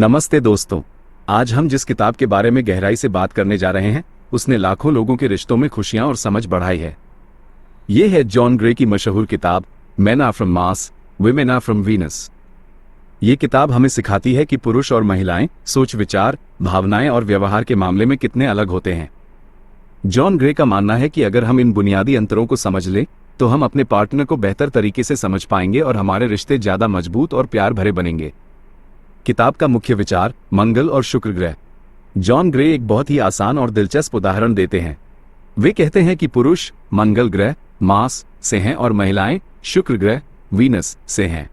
नमस्ते दोस्तों। आज हम जिस किताब के बारे में गहराई से बात करने जा रहे हैं उसने लाखों लोगों के रिश्तों में खुशियां और समझ बढ़ाई है। ये है जॉन ग्रे की मशहूर किताब men are from Mars, women are from Venus. ये किताब हमें सिखाती है कि पुरुष और महिलाएं सोच, विचार, भावनाएं और व्यवहार के मामले में कितने अलग होते हैं। जॉन ग्रे का मानना है कि अगर हम इन बुनियादी अंतरों को समझ लें तो हम अपने पार्टनर को बेहतर तरीके से समझ पाएंगे और हमारे रिश्ते ज्यादा मजबूत और प्यार भरे बनेंगे। किताब का मुख्य विचार मंगल और शुक्र ग्रह। जॉन ग्रे एक बहुत ही आसान और दिलचस्प उदाहरण देते हैं। वे कहते हैं कि पुरुष मंगल ग्रह मार्स से हैं और महिलाएं शुक्र ग्रह वीनस से हैं।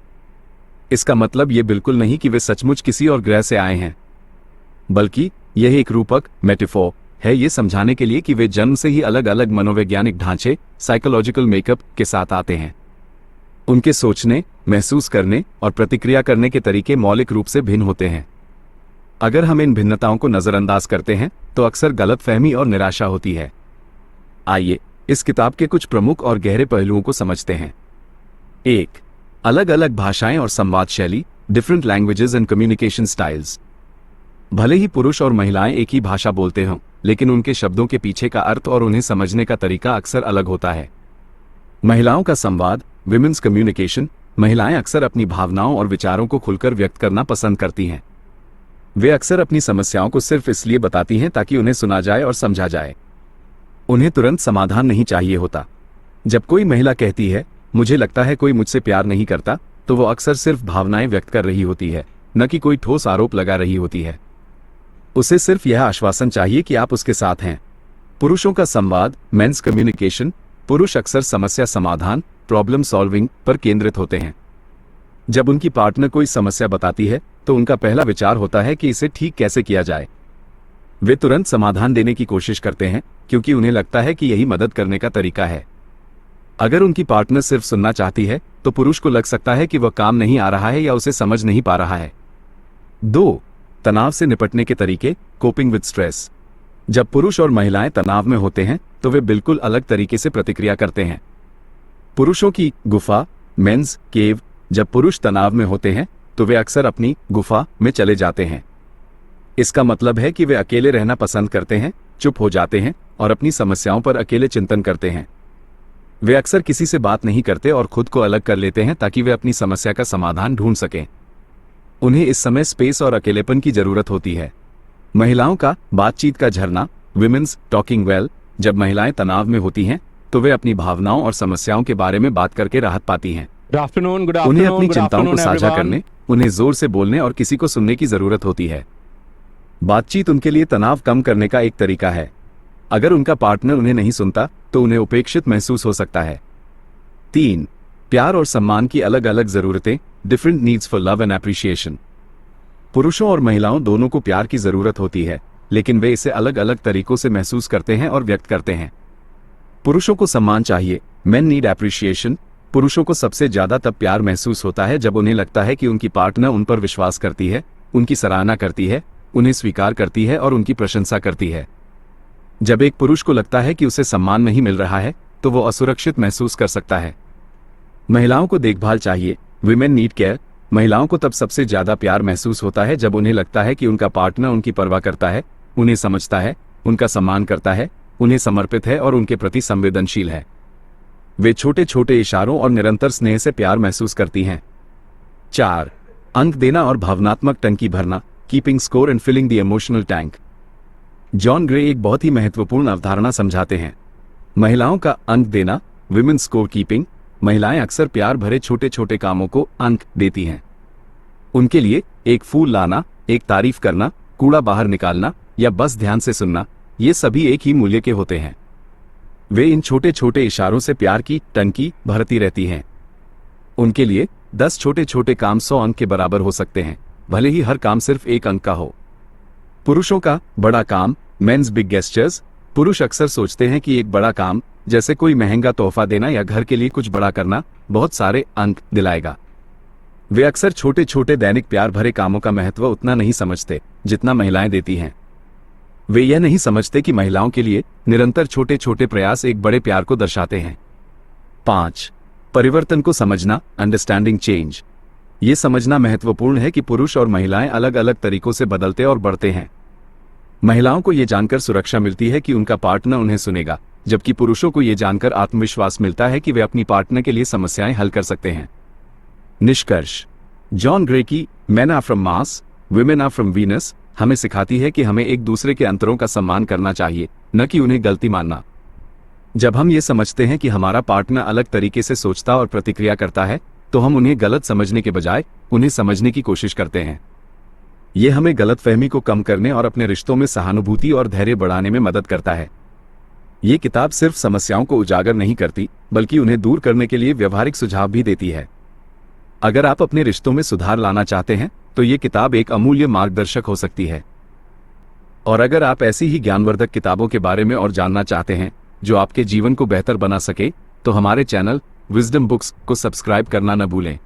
इसका मतलब ये बिल्कुल नहीं कि वे सचमुच किसी और ग्रह से आए हैं, बल्कि यह एक रूपक मेटाफोर है ये समझाने के लिए कि वे जन्म से ही अलग अलग मनोवैज्ञानिक ढांचे साइकोलॉजिकल मेकअप के साथ आते हैं। उनके सोचने, महसूस करने और प्रतिक्रिया करने के तरीके मौलिक रूप से भिन्न होते हैं। अगर हम इन भिन्नताओं को नजरअंदाज करते हैं तो अक्सर गलतफहमी और निराशा होती है। आइए इस किताब के कुछ प्रमुख और गहरे पहलुओं को समझते हैं। 1. अलग अलग भाषाएं और संवाद शैली, different languages and communication styles. भले ही पुरुष और महिलाएं एक ही भाषा बोलते हों, लेकिन उनके शब्दों के पीछे का अर्थ और उन्हें समझने का तरीका अक्सर अलग होता है। महिलाओं का संवाद विमेन्स कम्युनिकेशन। महिलाएं अक्सर अपनी भावनाओं और विचारों को खुलकर व्यक्त करना पसंद करती हैं। वे अक्सर अपनी समस्याओं को सिर्फ इसलिए बताती हैं ताकि उन्हें सुना जाए और समझा जाए। उन्हें तुरंत समाधान नहीं चाहिए होता। जब कोई महिला कहती है मुझे लगता है कोई मुझसे प्यार नहीं करता, तो वो अक्सर सिर्फ भावनाएं व्यक्त कर रही होती है, न कि कोई ठोस आरोप लगा रही होती है। उसे सिर्फ यह आश्वासन चाहिए कि आप उसके साथ हैं। पुरुषों का संवाद मेंस कम्युनिकेशन। पुरुष अक्सर समस्या समाधान प्रॉब्लम सॉल्विंग पर केंद्रित होते हैं। जब उनकी पार्टनर कोई समस्या बताती है तो उनका पहला विचार होता है कि इसे ठीक कैसे किया जाए। वे तुरंत समाधान देने की कोशिश करते हैं क्योंकि उन्हें लगता है कि यही मदद करने का तरीका है। अगर उनकी पार्टनर सिर्फ सुनना चाहती है तो पुरुष को लग सकता है कि वह काम नहीं आ रहा है या उसे समझ नहीं पा रहा है। 2. तनाव से निपटने के तरीके कोपिंग विद स्ट्रेस। जब पुरुष और महिलाएं तनाव में होते हैं तो वे बिल्कुल अलग तरीके से प्रतिक्रिया करते हैं। पुरुषों की गुफा मेंस केव। जब पुरुष तनाव में होते हैं तो वे अक्सर अपनी गुफा में चले जाते हैं। इसका मतलब है कि वे अकेले रहना पसंद करते हैं, चुप हो जाते हैं और अपनी समस्याओं पर अकेले चिंतन करते हैं। वे अक्सर किसी से बात नहीं करते और खुद को अलग कर लेते हैं ताकि वे अपनी समस्या का समाधान ढूंढ सकें। उन्हें इस समय स्पेस और अकेलेपन की जरूरत होती है। महिलाओं का बातचीत का झरना विमेन्स टॉकिंग वेल। जब महिलाएं तनाव में होती हैं तो वे अपनी भावनाओं और समस्याओं के बारे में बात करके राहत पाती हैं। उन्हें अपनी चिंताओं को साझा करने, उन्हें जोर से बोलने और किसी को सुनने की जरूरत होती है। बातचीत उनके लिए तनाव कम करने का एक तरीका है। अगर उनका पार्टनर उन्हें नहीं सुनता तो उन्हें उपेक्षित महसूस हो सकता है। 3. प्यार और सम्मान की अलग अलग जरूरतें different needs for love and appreciation. पुरुषों और महिलाओं दोनों को प्यार की जरूरत होती है, लेकिन वे इसे अलग अलग तरीकों से महसूस करते हैं और व्यक्त करते हैं। पुरुषों को सम्मान चाहिए मेन नीड एप्रिशिएशन। पुरुषों को सबसे ज्यादा तब प्यार महसूस होता है जब उन्हें लगता है कि उनकी पार्टनर उन पर विश्वास करती है, उनकी सराहना करती है, उन्हें स्वीकार करती है और उनकी प्रशंसा करती है। जब एक पुरुष को लगता है कि उसे सम्मान नहीं मिल रहा है तो वो असुरक्षित महसूस कर सकता है। महिलाओं को देखभाल चाहिए विमेन नीड केयर। महिलाओं को तब सबसे ज्यादा प्यार महसूस होता है जब उन्हें लगता है कि उनका पार्टनर उनकी परवाह करता है, उन्हें समझता है, उनका सम्मान करता है, उन्हें समर्पित है और उनके प्रति संवेदनशील है। वे छोटे छोटे इशारों और निरंतर स्नेह से प्यार महसूस करती हैं। 4. अंक देना और भावनात्मक टंकी भरना keeping score and filling the emotional tank. John Gray एक बहुत ही महत्वपूर्ण अवधारणा समझाते हैं। महिलाओं का अंक देना विमेन स्कोर कीपिंग। महिलाएं अक्सर प्यार भरे छोटे छोटे कामों को अंक देती हैं। उनके लिए एक फूल लाना, एक तारीफ करना, कूड़ा बाहर निकालना या बस ध्यान से सुनना, ये सभी एक ही मूल्य के होते हैं। वे इन छोटे छोटे इशारों से प्यार की टंकी भरती रहती हैं। उनके लिए 10 छोटे छोटे काम 100 अंक के बराबर हो सकते हैं, भले ही हर काम सिर्फ 1 अंक का हो। पुरुषों का बड़ा काम मेंस बिग गेस्चर्स। पुरुष अक्सर सोचते हैं कि एक बड़ा काम जैसे कोई महंगा तोहफा देना या घर के लिए कुछ बड़ा करना बहुत सारे अंक दिलाएगा। वे अक्सर छोटे छोटे दैनिक प्यार भरे कामों का महत्व उतना नहीं समझते जितना महिलाएं देती हैं। वे यह नहीं समझते कि महिलाओं के लिए निरंतर छोटे छोटे प्रयास एक बड़े प्यार को दर्शाते हैं। 5. परिवर्तन को समझना अंडरस्टैंडिंग चेंज। ये समझना महत्वपूर्ण है कि पुरुष और महिलाएं अलग अलग तरीकों से बदलते और बढ़ते हैं। महिलाओं को ये जानकर सुरक्षा मिलती है कि उनका पार्टनर उन्हें सुनेगा, जबकि पुरुषों को ये जानकर आत्मविश्वास मिलता है कि वे अपनी पार्टनर के लिए समस्याएं हल कर सकते हैं। निष्कर्ष, जॉन ग्रे की men are from Mars, women are from Venus हमें सिखाती है कि हमें एक दूसरे के अंतरों का सम्मान करना चाहिए, न कि उन्हें गलती मानना। जब हम ये समझते हैं कि हमारा पार्टनर अलग तरीके से सोचता और प्रतिक्रिया करता है, तो हम उन्हें गलत समझने के बजाय उन्हें समझने की कोशिश करते हैं। ये हमें गलतफहमी को कम करने और अपने रिश्तों में सहानुभूति और धैर्य बढ़ाने में मदद करता है। ये किताब सिर्फ समस्याओं को उजागर नहीं करती, बल्कि उन्हें दूर करने के लिए व्यवहारिक सुझाव भी देती है। अगर आप अपने रिश्तों में सुधार लाना चाहते हैं, तो ये किताब एक अमूल्य मार्गदर्शक हो सकती है। और अगर आप ऐसी ही ज्ञानवर्धक किताबों के बारे में और जानना चाहते हैं जो आपके जीवन को बेहतर बना सके, तो हमारे चैनल विजडम बुक्स को सब्सक्राइब करना न भूलें।